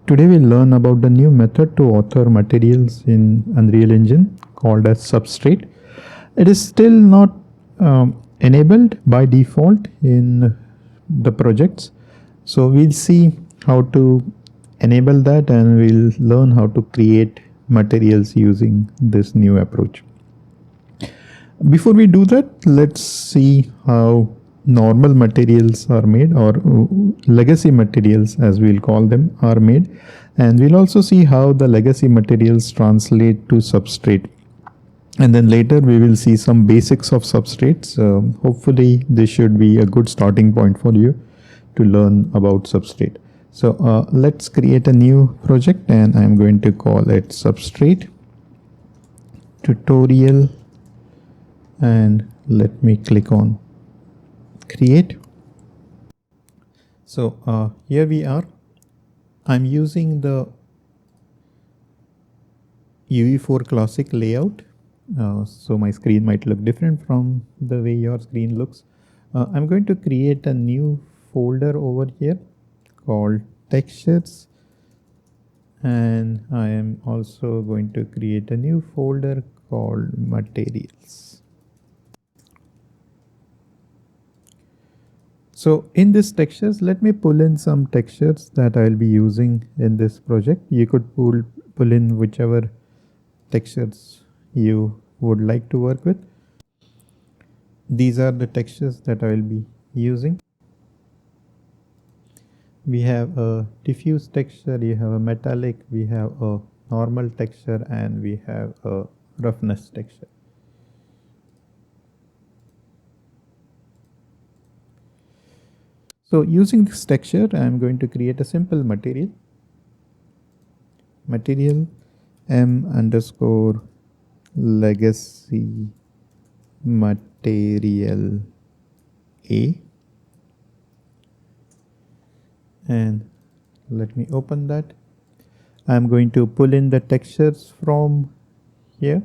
Today we'll learn about the new method to author materials in Unreal Engine called as Substrate. It is still not enabled by default in the projects. So we'll see how to enable that, and we'll learn how to create materials using this new approach. Before we do that, let's see how normal materials are made, or legacy materials as we'll call them are made, and we'll also see how the legacy materials translate to Substrate. And then later we will see some basics of substrates. Hopefully this should be a good starting point for you to learn about Substrate. So let's create a new project, and I'm going to call it Substrate tutorial, and let me click on create. So here we are. I'm using the UE4 classic layout. So my screen might look different from the way your screen looks. I'm going to create a new folder over here called textures, and I am also going to create a new folder called materials. So in this textures, let me pull in some textures that I'll be using in this project. You could pull in whichever textures you would like to work with. These are the textures that I will be using. We have a diffuse texture, you have a metallic, we have a normal texture, and we have a roughness texture. So using this texture, I am going to create a simple material. Material m underscore legacy material A, and let me open that. I'm going to pull in the textures from here.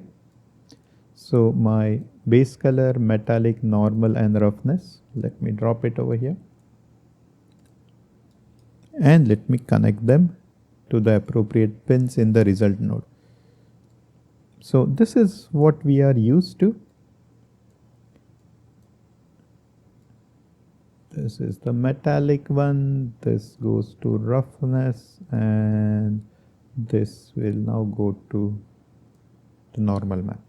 So my base color, metallic, normal, and roughness, let me drop it over here, and let me connect them to the appropriate pins in the result node. So this is what we are used to. This is the metallic one, this goes to roughness, and this will now go to the normal map.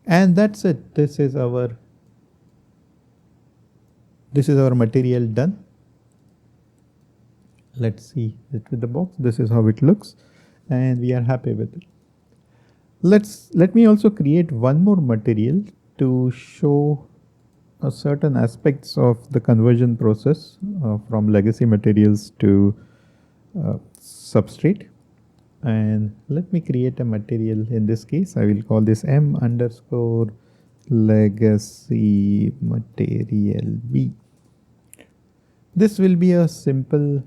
And that's it. This is our material done. Let's see it with the box. This is how it looks, and we are happy with it. Let me also create one more material to show certain aspects of the conversion process from legacy materials to Substrate. And let me create a material. In this case, I will call this m underscore legacy material B. This will be a simple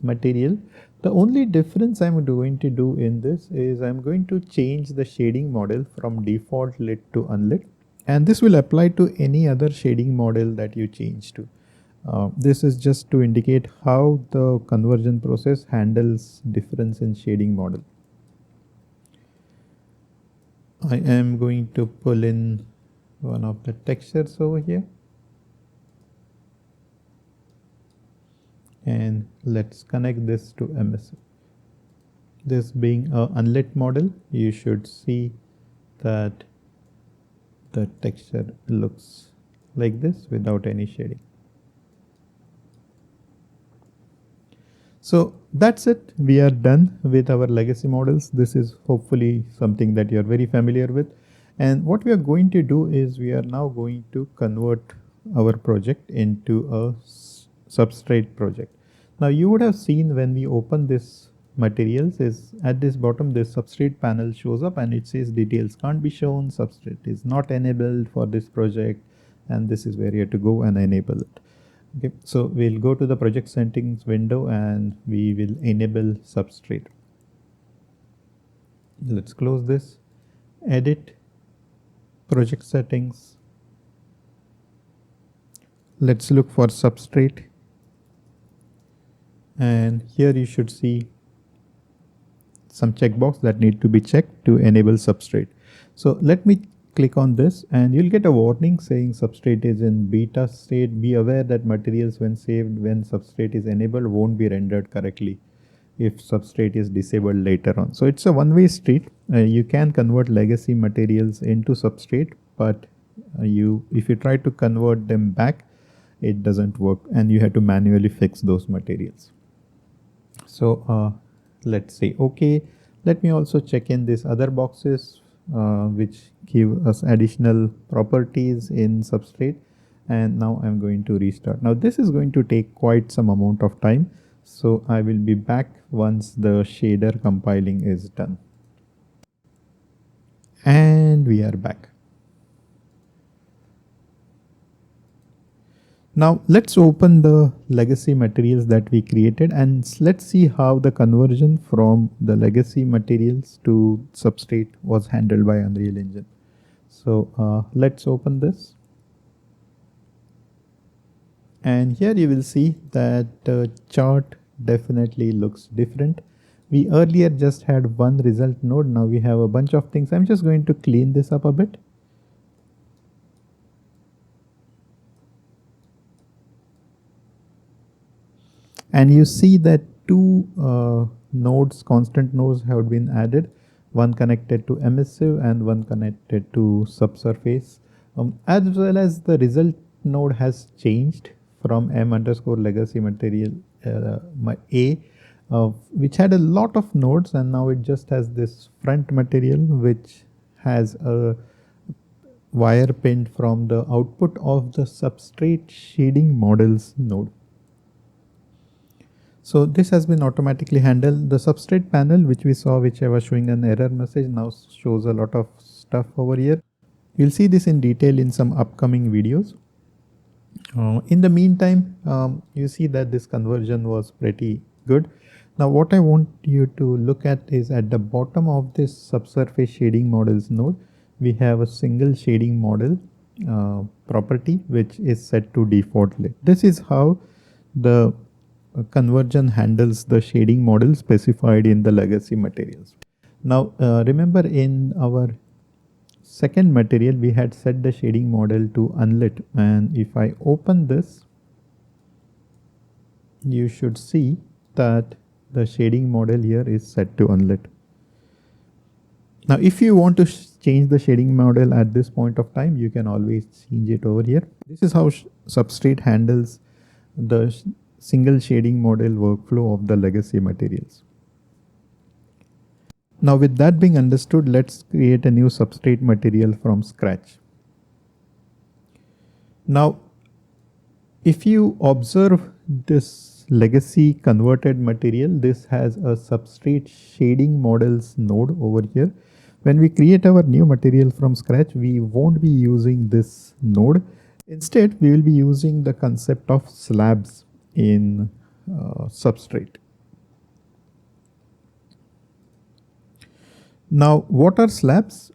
material. The only difference I'm going to do in this is I'm going to change the shading model from default lit to unlit, and this will apply to any other shading model that you change to. This is just to indicate how the conversion process handles difference in shading model. I am going to pull in one of the textures over here, and let's connect this to MSO. This being an unlit model, you should see that the texture looks like this without any shading. So that's it. We are done with our legacy models. This is hopefully something that you're very familiar with. And what we are going to do is we are now going to convert our project into a Substrate project. Now you would have seen when we open this materials is at this bottom, this Substrate panel shows up and it says details can't be shown, Substrate is not enabled for this project, and this is where you have to go and enable it. Okay, so we'll go to the project settings window and we will enable Substrate. Let's close this, edit, project settings. Let's look for Substrate. and here you should see some checkbox that need to be checked to enable Substrate. So let me click on this and you'll get a warning saying Substrate is in beta state. Be aware that materials when saved when Substrate is enabled won't be rendered correctly if Substrate is disabled later on. So it's a one-way street. You can convert legacy materials into Substrate, but if you try to convert them back, it doesn't work and you have to manually fix those materials. So let's say okay. Let me also check in these other boxes which give us additional properties in Substrate, and now I'm going to restart. Now this is going to take quite some amount of time, so I will be back once the shader compiling is done. And we are back. Now let's open the legacy materials that we created and let's see how the conversion from the legacy materials to Substrate was handled by Unreal Engine. So let's open this. And here you will see that the chart definitely looks different. We earlier just had one result node. Now we have a bunch of things. I'm just going to clean this up a bit. And you see that two nodes, constant nodes have been added, one connected to emissive and one connected to subsurface, as well as the result node has changed from m_legacy material A, which had a lot of nodes, and now it just has this front material which has a wire pinned from the output of the Substrate shading models node. So this has been automatically handled. The Substrate panel which we saw, which I was showing an error message, now shows a lot of stuff over here. You'll see this in detail in some upcoming videos. In the meantime, you see that this conversion was pretty good. Now what I want you to look at is at the bottom of this subsurface shading models node, we have a single shading model property which is set to defaultly. This is how the conversion handles the shading model specified in the legacy materials. Now remember, in our second material we had set the shading model to unlit, and if I open this you should see that the shading model here is set to unlit. Now if you want to change the shading model at this point of time, you can always change it over here. This is how Substrate handles the single shading model workflow of the legacy materials. Now with that being understood, let's create a new Substrate material from scratch. Now if you observe this legacy converted material, this has a Substrate shading models node over here. When we create our new material from scratch, we won't be using this node. Instead, we will be using the concept of slabs in Substrate. Now what are slabs?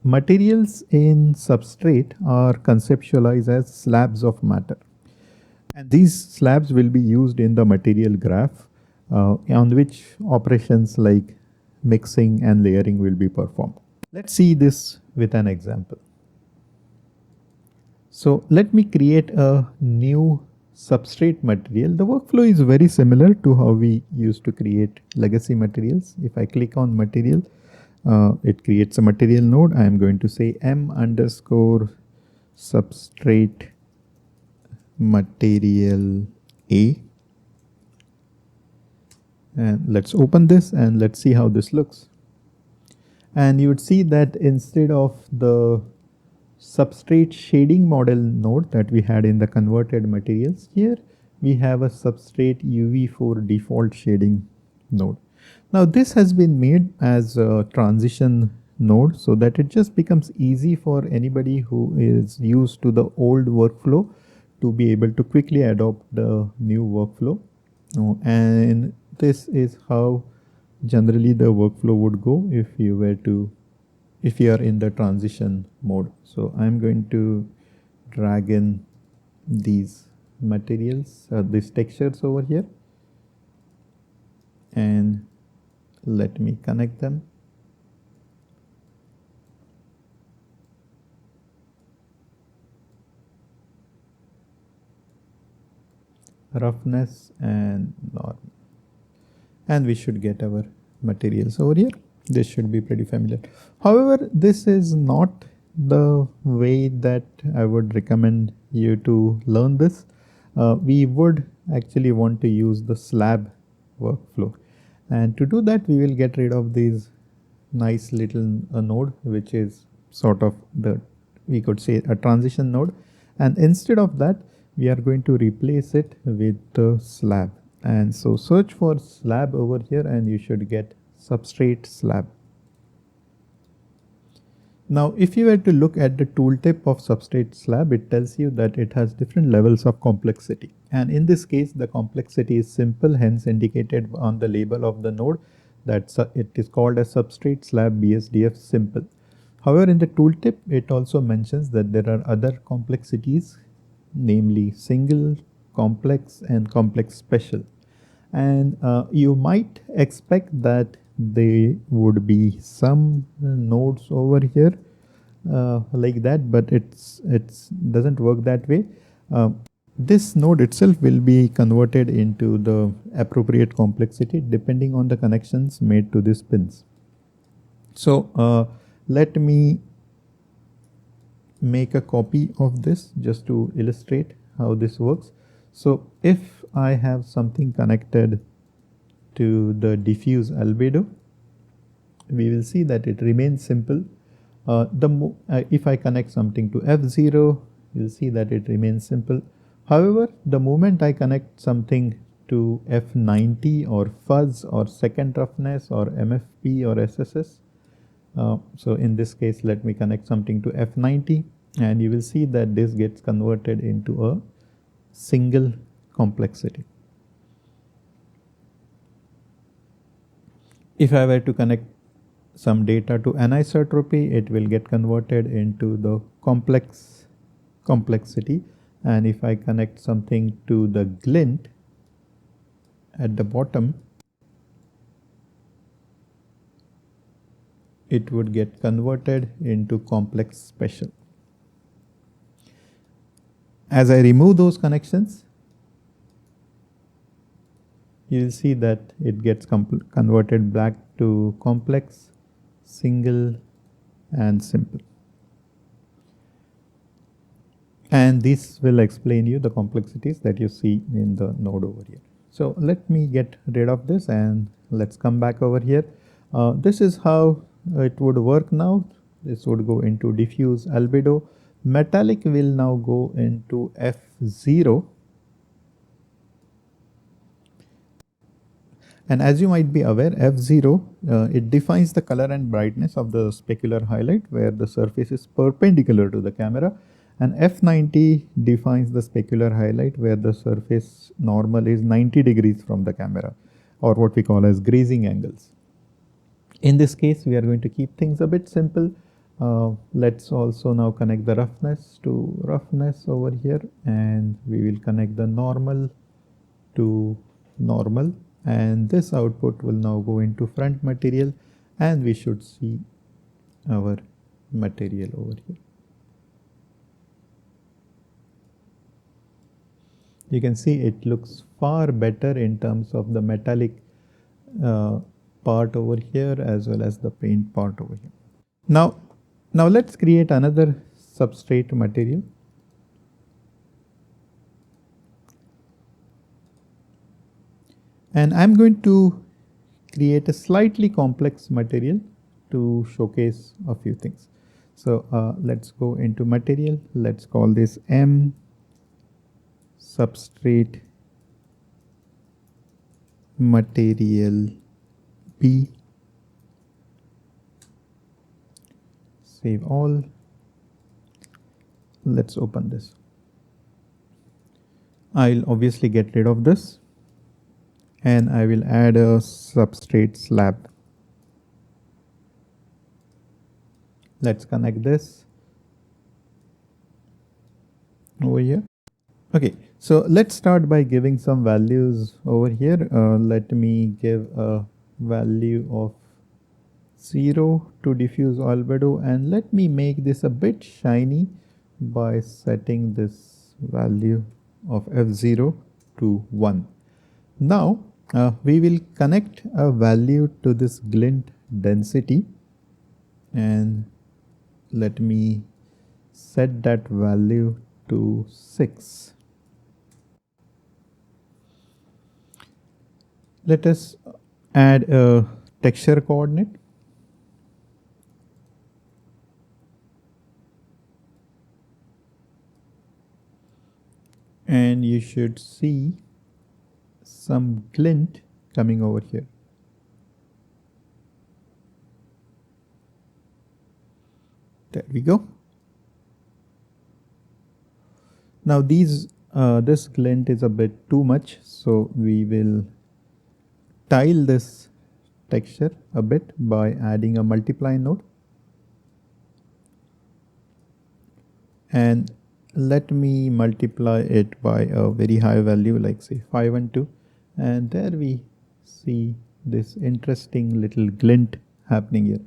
Materials in Substrate are conceptualized as slabs of matter, and these slabs will be used in the material graph on which operations like mixing and layering will be performed. Let's see this with an example. So let me create a new Substrate material. The workflow is very similar to how we used to create legacy materials. If I click on material, it creates a material node. I am going to say m_substrate material A, and let's open this and let's see how this looks. And you would see that instead of the Substrate shading model node that we had in the converted materials, here we have a Substrate UV4 default shading node. Now this has been made as a transition node so that it just becomes easy for anybody who is used to the old workflow to be able to quickly adopt the new workflow. And this is how generally the workflow would go if you are in the transition mode. So I'm going to drag in these materials, these textures over here. and let me connect them. Roughness and normal, and we should get our materials over here. This should be pretty familiar. However, this is not the way that I would recommend you to learn this. We would actually want to use the slab workflow, and to do that we will get rid of these nice little node, which is sort of the, we could say, a transition node, and instead of that we are going to replace it with the slab. And so search for slab over here and you should get substrate slab. Now if you were to look at the tooltip of substrate slab, it tells you that it has different levels of complexity, and in this case the complexity is simple, hence indicated on the label of the node that it is called as substrate slab BSDF simple. However, in the tooltip it also mentions that there are other complexities, namely single, complex and complex special, and you might expect that there would be some nodes over here like that, but it's doesn't work that way. This node itself will be converted into the appropriate complexity depending on the connections made to these pins. So let me make a copy of this just to illustrate how this works. So if I have something connected to the diffuse albedo, we will see that it remains simple. If I connect something to F0, you'll see that it remains simple. However, the moment I connect something to F90 or fuzz or second roughness or MFP or SSS, so in this case let me connect something to F90, and you will see that this gets converted into a single complexity. If I were to connect some data to anisotropy, it will get converted into the complex complexity, and if I connect something to the glint at the bottom, it would get converted into complex special. As I remove those connections, you will see that it gets converted back to complex, single and simple. And this will explain you the complexities that you see in the node over here. So let me get rid of this and let's come back over here. This is how it would work now. This would go into diffuse albedo. Metallic will now go into F0. And as you might be aware, F0, it defines the color and brightness of the specular highlight where the surface is perpendicular to the camera, and F90 defines the specular highlight where the surface normal is 90 degrees from the camera, or what we call as grazing angles. In this case, we are going to keep things a bit simple. Let's also now connect the roughness to roughness over here, and we will connect the normal to normal, and this output will now go into front material, and we should see our material over here. You can see it looks far better in terms of the metallic part over here as well as the paint part over here. Now let's create another substrate material. And I'm going to create a slightly complex material to showcase a few things. So let's go into material. Let's call this M substrate material B. Save all. Let's open this. I'll obviously get rid of this, and I will add a substrate slab. Let's connect this over here. Okay, So let's start by giving some values over here. Let me give a value of 0 to diffuse albedo, and let me make this a bit shiny by setting this value of f0 to 1. Now we will connect a value to this glint density, and let me set that value to 6. Let us add a texture coordinate, and you should see some glint coming over here. There we go. Now this glint is a bit too much, so we will tile this texture a bit by adding a multiply node, and let me multiply it by a very high value, like say 512, and there we see this interesting little glint happening here.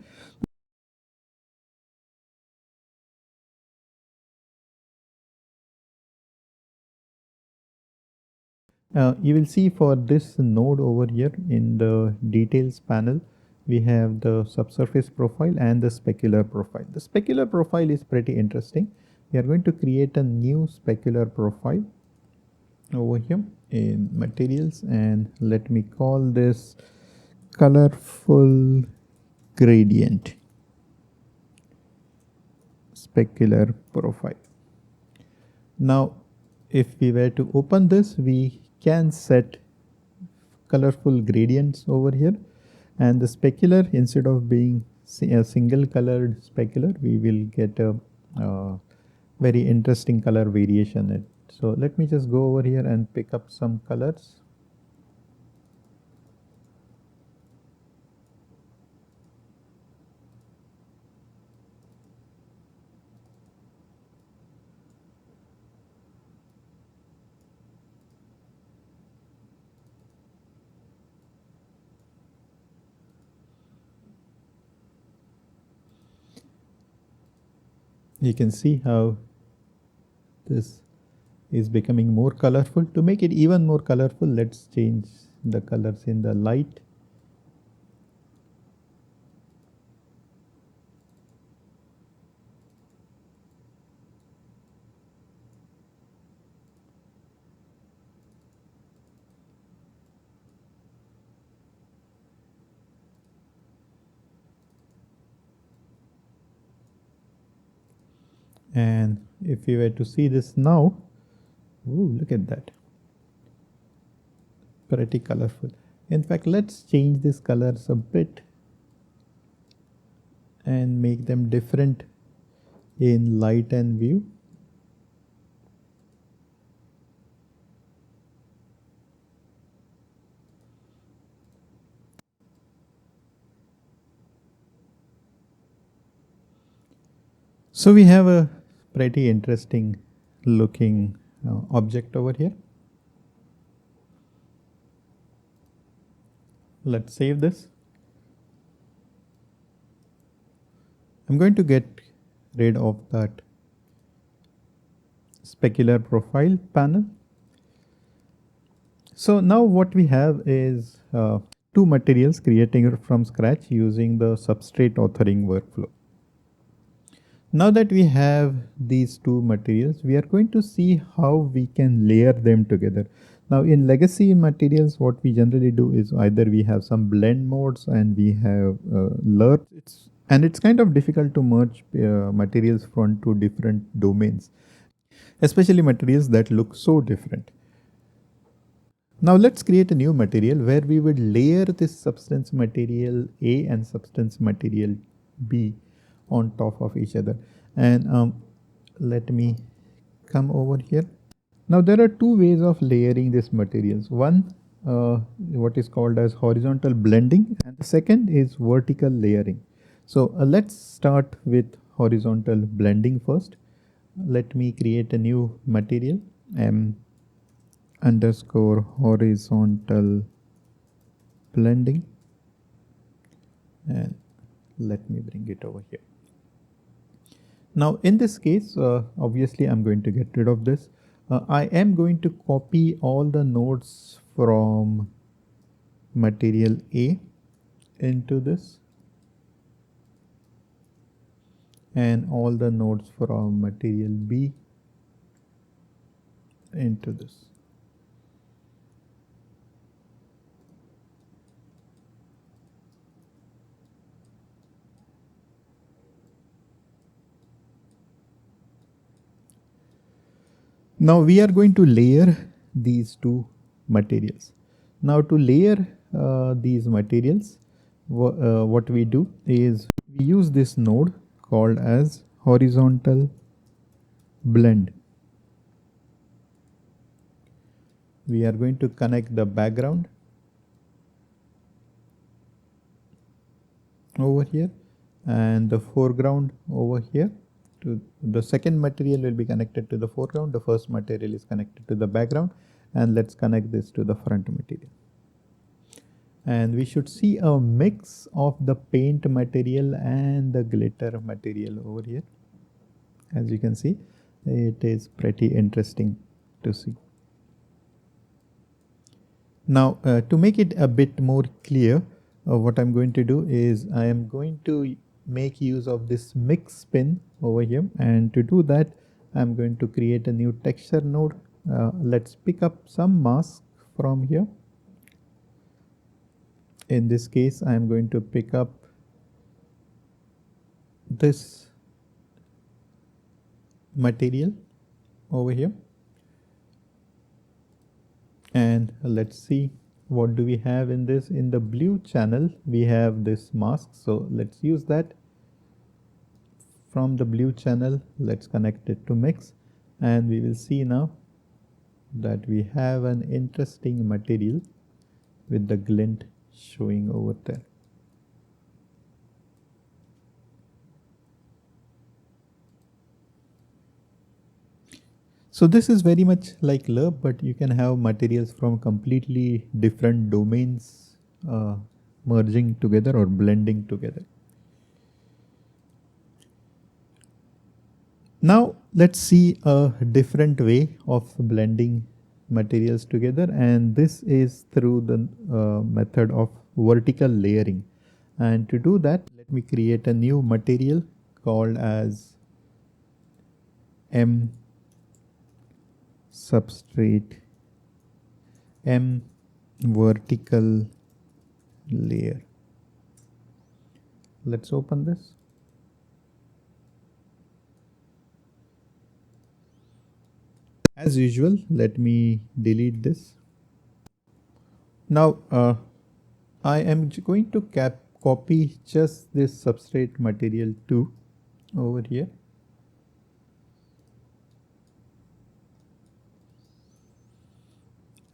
You will see for this node over here in the details panel, we have the subsurface profile and the specular profile. The specular profile is pretty interesting. We are going to create a new specular profile over here in materials, and let me call this colorful gradient specular profile. Now if we were to open this, we can set colorful gradients over here, and the specular, instead of being a single colored specular, we will get a very interesting color variation. So let me just go over here and pick up some colors. You can see how this is becoming more colorful. To make it even more colorful, let's change the colors in the light. And if we were to see this now, ooh, look at that, pretty colorful. In fact, let's change these colors a bit and make them different in light and view. So we have a pretty interesting looking object over here. Let's save this. I'm going to get rid of that specular profile panel. So now what we have is two materials creating from scratch using the substrate authoring workflow. Now that we have these two materials, we are going to see how we can layer them together. Now in legacy materials, what we generally do is either we have some blend modes and we have lerp. It's kind of difficult to merge materials from two different domains, especially materials that look so different. Now let's create a new material where we would layer this substance material A and substance material B on top of each other. And let me come over here. Now there are two ways of layering these materials. One, what is called as horizontal blending, and the second is vertical layering. So let's start with horizontal blending first. Let me create a new material, M underscore horizontal blending, and let me bring it over here. Now in this case, obviously I'm going to get rid of this. I am going to copy all the nodes from material A into this, and all the nodes from material B into this. Now we are going to layer these two materials. Now to layer these materials, what we do is we use this node called as horizontal blend. We are going to connect the background over here and the foreground over here. To the second material will be connected to the foreground, the first material is connected to the background, and let's connect this to the front material. And we should see a mix of the paint material and the glitter material over here. As you can see, it is pretty interesting to see. Now to make it a bit more clear, what I'm going to do is I am going to make use of this mix pin over here, and to do that I'm going to create a new texture node. Let's pick up some mask from here. In this case I am going to pick up this material over here, and let's see what do we have in this. In the blue channel we have this mask, so let's use that. From the blue channel let's connect it to mix, and we will see now that we have an interesting material with the glint showing over there. So this is very much like LURP, but you can have materials from completely different domains merging together or blending together. Now let's see a different way of blending materials together, and this is through the method of vertical layering. And to do that, let me create a new material called as M substrate M vertical layer. Let's open this. As usual, let me delete this. Now I am going to copy just this substrate material 2 over here.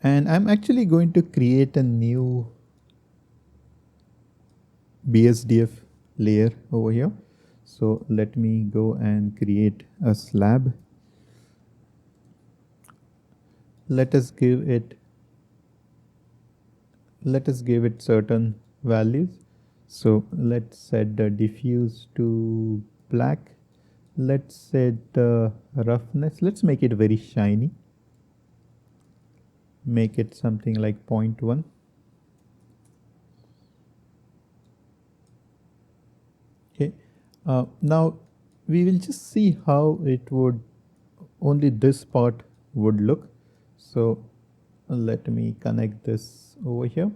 And I'm actually going to create a new BSDF layer over here. So let me go and create a slab. Let us give it certain values. So let's set the diffuse to black. Let's set the roughness. Let's make it very shiny. Make it something like 0.1. Okay. Now we will just see how it would, only this part would look. So let me connect this over here,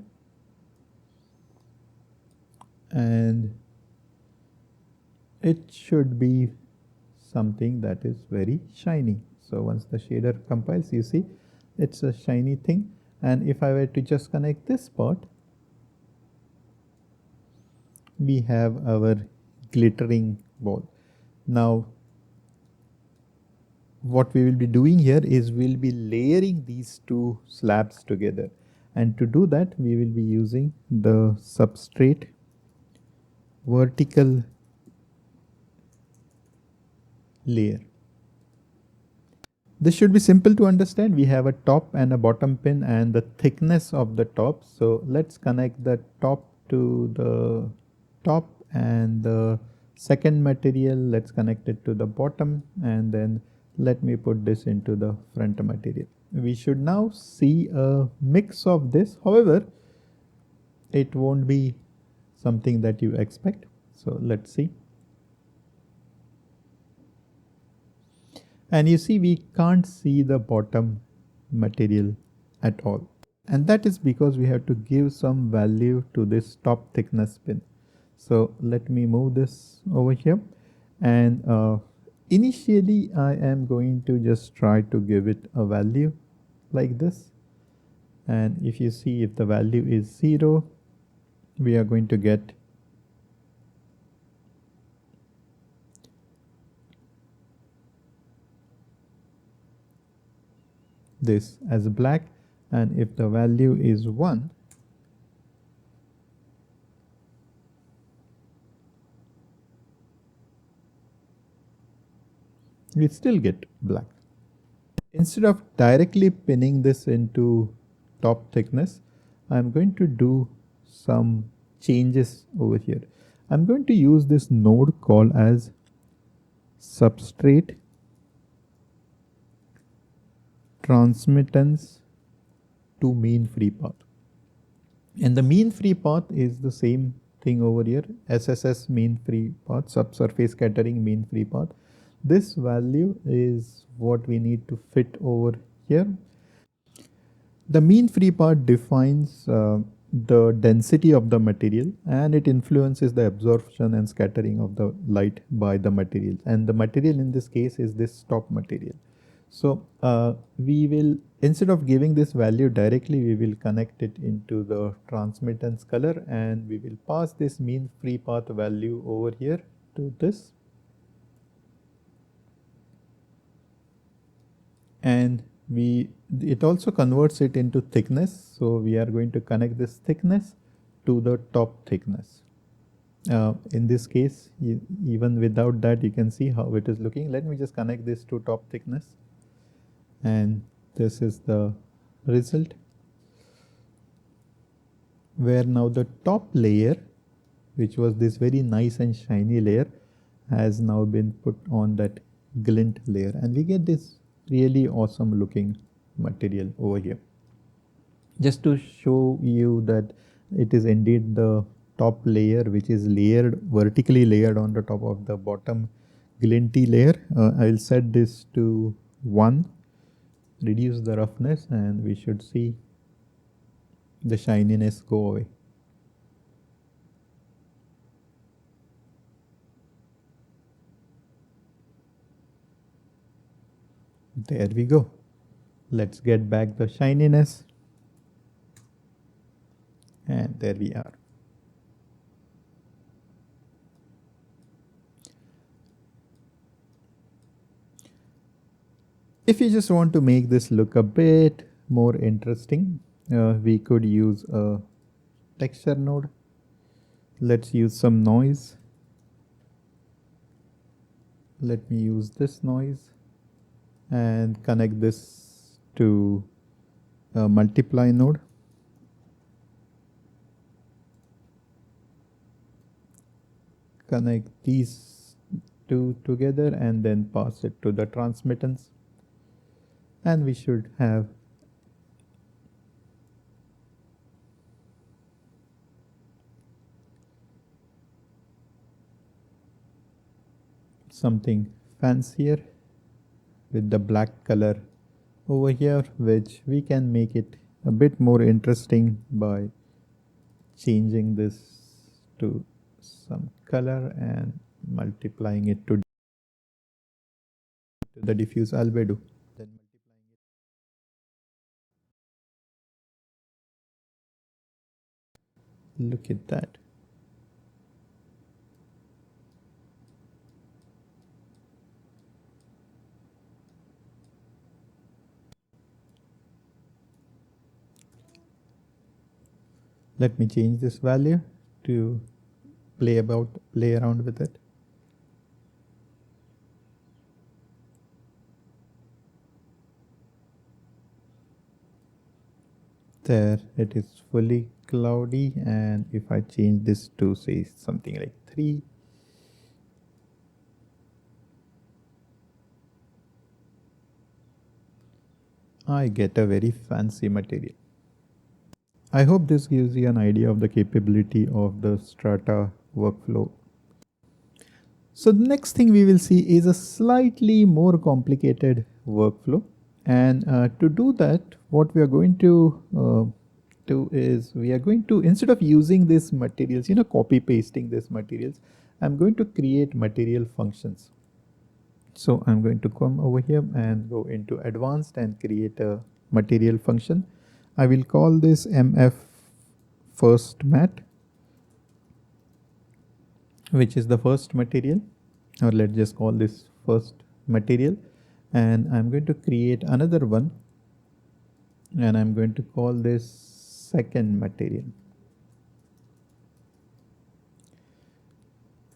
and it should be something that is very shiny. So once the shader compiles, you see it's a shiny thing. And if I were to just connect this part, we have our glittering ball. Now what we will be doing here is we'll be layering these two slabs together, and to do that we will be using the substrate vertical layer. This should be simple to understand. We have a top and a bottom pin and the thickness of the top. So let's connect the top to the top, and the second material, let's connect it to the bottom, and then let me put this into the front material. We should now see a mix of this. However, it won't be something that you expect. So let's see. And you see, we can't see the bottom material at all. And that is because we have to give some value to this top thickness pin. So let me move this over here. And initially, I am going to just try to give it a value like this. And if you see, if the value is 0, we are going to get this as black, and if the value is 1, we still get black. Instead of directly pinning this into top thickness, I'm going to do some changes over here. I'm going to use this node called as substrate transmittance to mean free path. And the mean free path is the same thing over here, SSS mean free path, subsurface scattering mean free path. This value is what we need to fit over here. The mean free path defines the density of the material, and it influences the absorption and scattering of the light by the material. And the material in this case is this top material. So we will, instead of giving this value directly, we will connect it into the transmittance color, and we will pass this mean free path value over here to this. And it also converts it into thickness. So we are going to connect this thickness to the top thickness. In this case, even without that, you can see how it is looking. Let me just connect this to top thickness. And this is the result, where now the top layer, which was this very nice and shiny layer, has now been put on that glint layer, and we get this really awesome looking material over here. Just to show you that it is indeed the top layer which is layered, vertically layered on the top of the bottom glinty layer, I'll set this to 1, reduce the roughness, and we should see the shininess go away. There we go. Let's get back the shininess. And there we are. If you just want to make this look a bit more interesting, we could use a texture node. Let's use some noise. Let me use this noise and connect this to a multiply node. Connect these two together and then pass it to the transmittance, and we should have something fancier with the black color over here, which we can make it a bit more interesting by changing this to some color and multiplying it to the diffuse albedo. Then multiplying it. Look at that. Let me change this value to play around with it. There it is fully cloudy, and if I change this to say something like 3, I get a very fancy material. I hope this gives you an idea of the capability of the Strata workflow. So the next thing we will see is a slightly more complicated workflow, and to do that, what we are going to do is we are going to, instead of using these materials, copy pasting these materials, I'm going to create material functions. So I'm going to come over here and go into advanced and create a material function. I will call this mf first mat, which is the first material, or let's just call this first material, and I'm going to create another one, and I'm going to call this second material.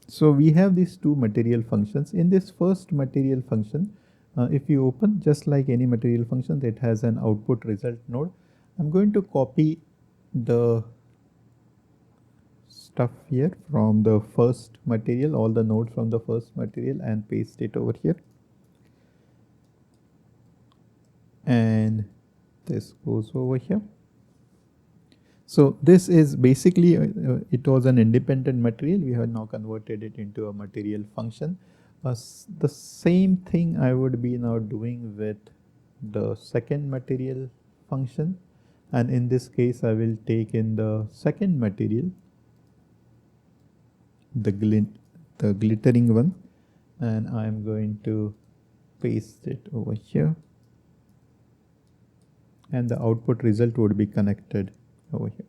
So we have these two material functions. In this first material function, if you open, just like any material function, that has an output result node. I'm going to copy the stuff here from the first material, all the nodes from the first material, and paste it over here. And this goes over here. So this is basically, it was an independent material. We have now converted it into a material function. The same thing I would be now doing with the second material function. And in this case, I will take in the second material, the glittering one, and I'm going to paste it over here. And the output result would be connected over here.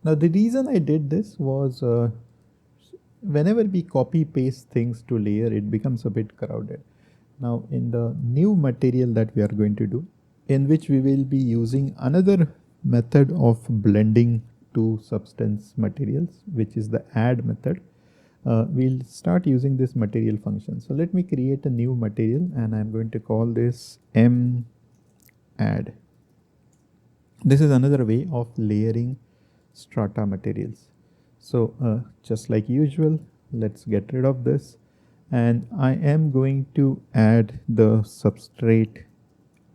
Now the reason I did this was whenever we copy paste things to layer, it becomes a bit crowded. Now in the new material that we are going to do, in which we will be using another method of blending two substance materials, which is the add method, we'll start using this material function. So let me create a new material, and I'm going to call this m add. This is another way of layering strata materials. So just like usual, let's get rid of this, and I am going to add the substrate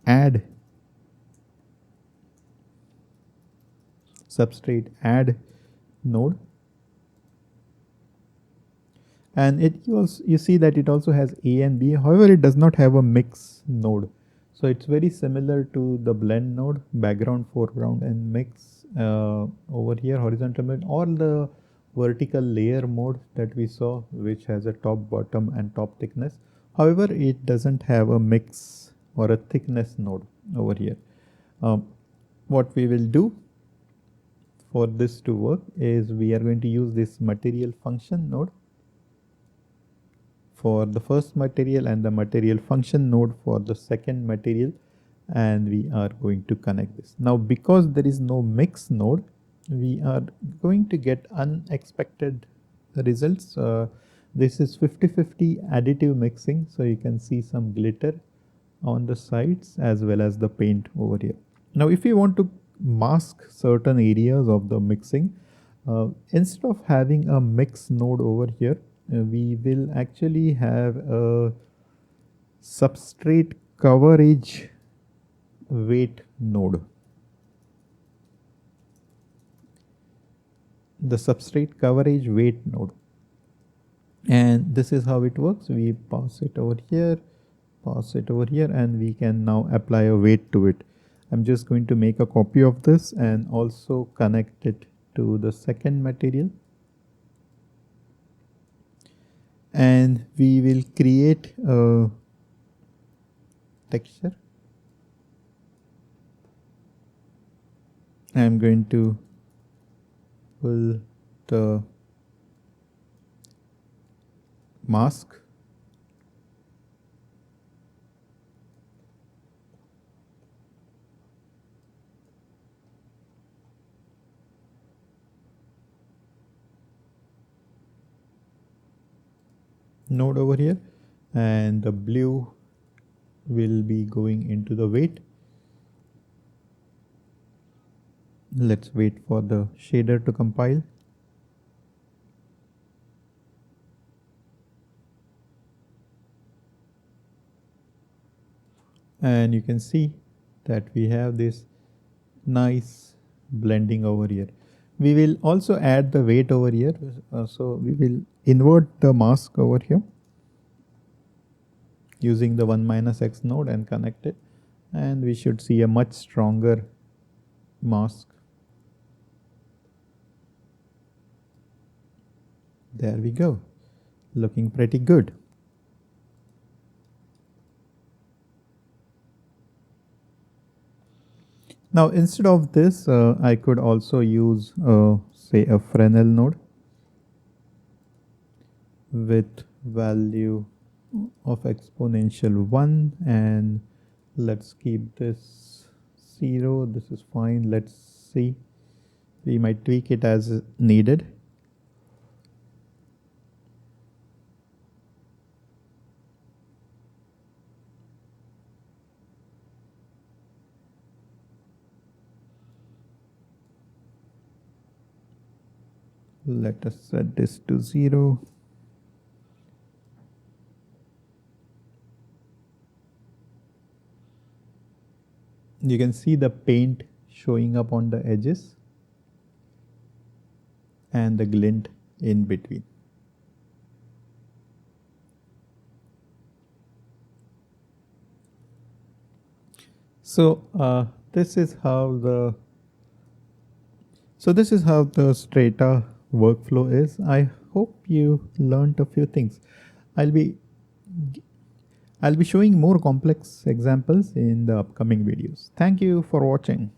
add node, and you see that it also has A and B. However, it does not have a mix node. So it's very similar to the blend node, background, foreground, and mix over here, horizontal mode, or the vertical layer mode that we saw, which has a top, bottom, and top thickness. However, it doesn't have a mix or a thickness node over here. What we will do for this to work is we are going to use this material function node for the first material and the material function node for the second material, and we are going to connect this. Now because there is no mix node, we are going to get unexpected results. This is 50-50 additive mixing, so you can see some glitter on the sides as well as the paint over here. Now if you want to mask certain areas of the mixing, instead of having a mix node over here, we will actually have a substrate coverage weight node. The substrate coverage weight node, and this is how it works. We pass it over here, and we can now apply a weight to it. I'm just going to make a copy of this and also connect it to the second material, and we will create a texture. I'm going to pull the mask, node over here, and the blue will be going into the weight. Let's wait for the shader to compile. And you can see that we have this nice blending over here. We will also add the weight over here. So we will invert the mask over here using the 1 minus x node and connect it, and we should see a much stronger mask. There we go, looking pretty good. Now instead of this, I could also use say a Fresnel node with value of exponential 1, and let's keep this 0. This is fine. Let's see, we might tweak it as needed. Let us set this to 0. You can see the paint showing up on the edges and the glint in between. So this is how the Strata workflow is. I hope you learned a few things. I'll be showing more complex examples in the upcoming videos. Thank you for watching.